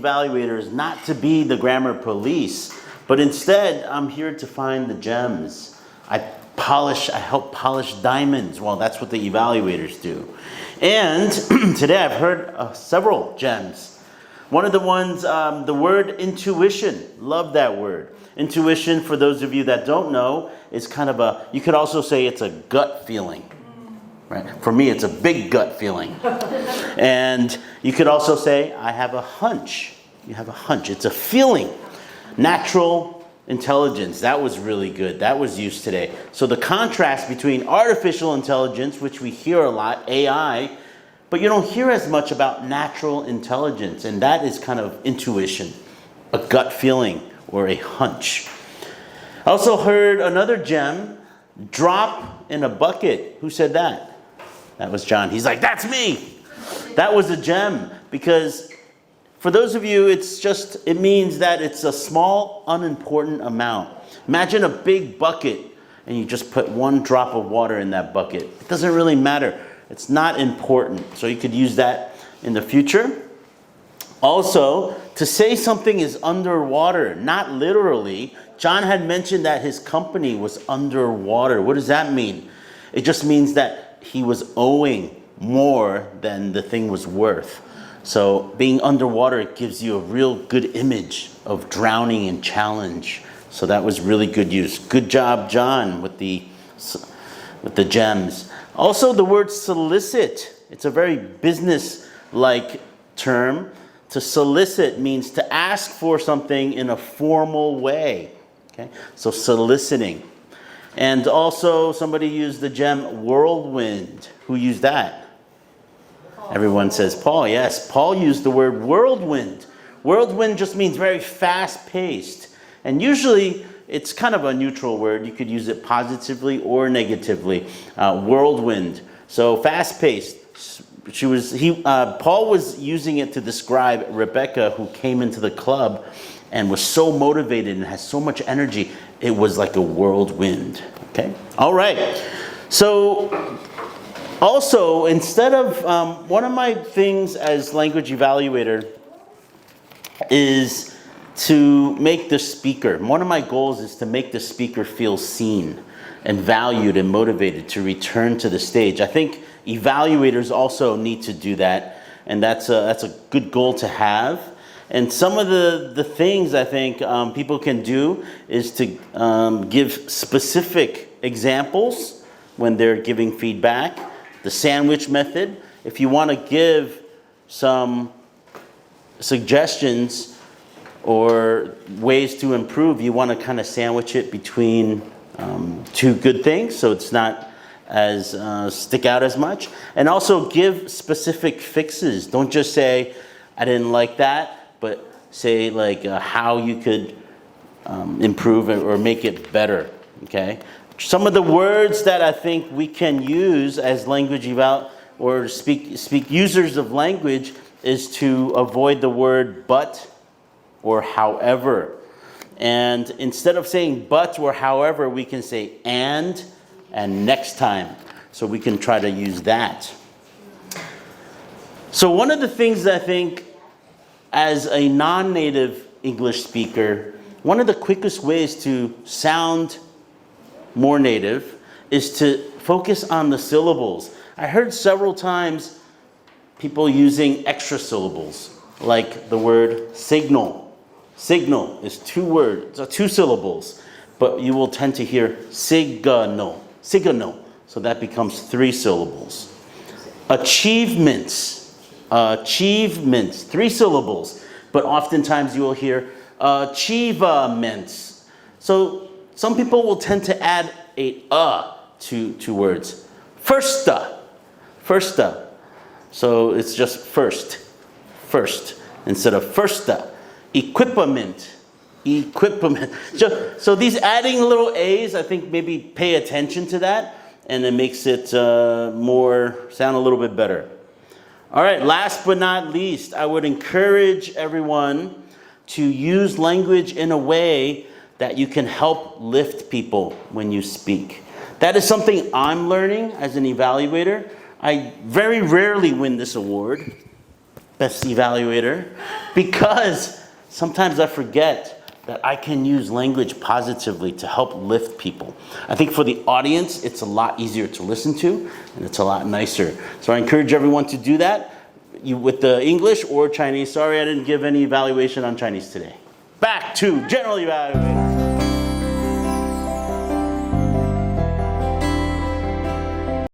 evaluator is not to be the grammar police, but instead I'm here to find the gems. I help polish diamonds. Well, that's what the evaluators do. And today I've heard several gems. One of the ones, the word intuition. Love that word. Intuition, for those of you that don't know, is kind of you could also say it's a gut feeling. Right? For me, it's a big gut feeling. And you could also say, I have a hunch. You have a hunch. It's a feeling. Natural intelligence. That was really good. That was used today. So the contrast between artificial intelligence, which we hear a lot, AI, but you don't hear as much about natural intelligence. And that is kind of intuition, a gut feeling or a hunch. I also heard another gem, drop in a bucket. Who said that? That was John. He's like, that's me. That was a gem, because for those of you, it means that it's a small, unimportant amount. Imagine a big bucket and you just put one drop of water in that bucket. It doesn't really matter. It's not important. So you could use that in the future. Also, to say something is underwater, not literally. John had mentioned that his company was underwater. What does that mean? It just means that he was owing more than the thing was worth. So being underwater, it gives you a real good image of drowning and challenge. So that was really good use. Good job, John, with the gems. Also, the word solicit. It's a very business-like term. To solicit means to ask for something in a formal way. Okay? So soliciting. And also, somebody used the gem whirlwind. Who used that? Everyone says Paul. Yes, Paul used the word whirlwind. Whirlwind just means very fast-paced. And usually, it's kind of a neutral word. You could use it positively or negatively. Whirlwind. So fast-paced. Paul was using it to describe Rebecca, who came into the club and was so motivated and has so much energy. It was like a whirlwind. Okay? All right. So also, instead of, one of my things as language evaluator is to make the speaker, one of my goals is to make the speaker feel seen and valued and motivated to return to the stage. I think evaluators also need to do that, and that's a good goal to have. And some of the things I think people can do is to give specific examples when they're giving feedback. The sandwich method. If you want to give some suggestions or ways to improve, you want to kind of sandwich it between two good things, so it's not as stick out as much. And also give specific fixes. Don't just say, I didn't like that, but say like how you could improve it or make it better. Okay. Some of the words that I think we can use as language or speak users of language is to avoid the word but or however. And instead of saying but or however, we can say and next time. So we can try to use that. So one of the things that I think as a non-native English speaker, one of the quickest ways to sound more native is to focus on the syllables. I heard several times people using extra syllables, like the word signal. Signal is two syllables, but you will tend to hear signal. So that becomes 3 syllables. Achievements, 3 syllables, but oftentimes you will hear achievements. So some people will tend to add to words. Firsta. So it's just first, instead of firsta. Equipment. So these adding little A's, I think maybe pay attention to that, and it makes it sound a little bit better. All right, last but not least, I would encourage everyone to use language in a way that you can help lift people when you speak. That is something I'm learning as an evaluator. I very rarely win this award, Best Evaluator, Because sometimes I forget that I can use language positively to help lift people. I think for the audience, it's a lot easier to listen to, and it's a lot nicer. So I encourage everyone to do that with the English or Chinese. Sorry, I didn't give any evaluation on Chinese today. Back to General Evaluator.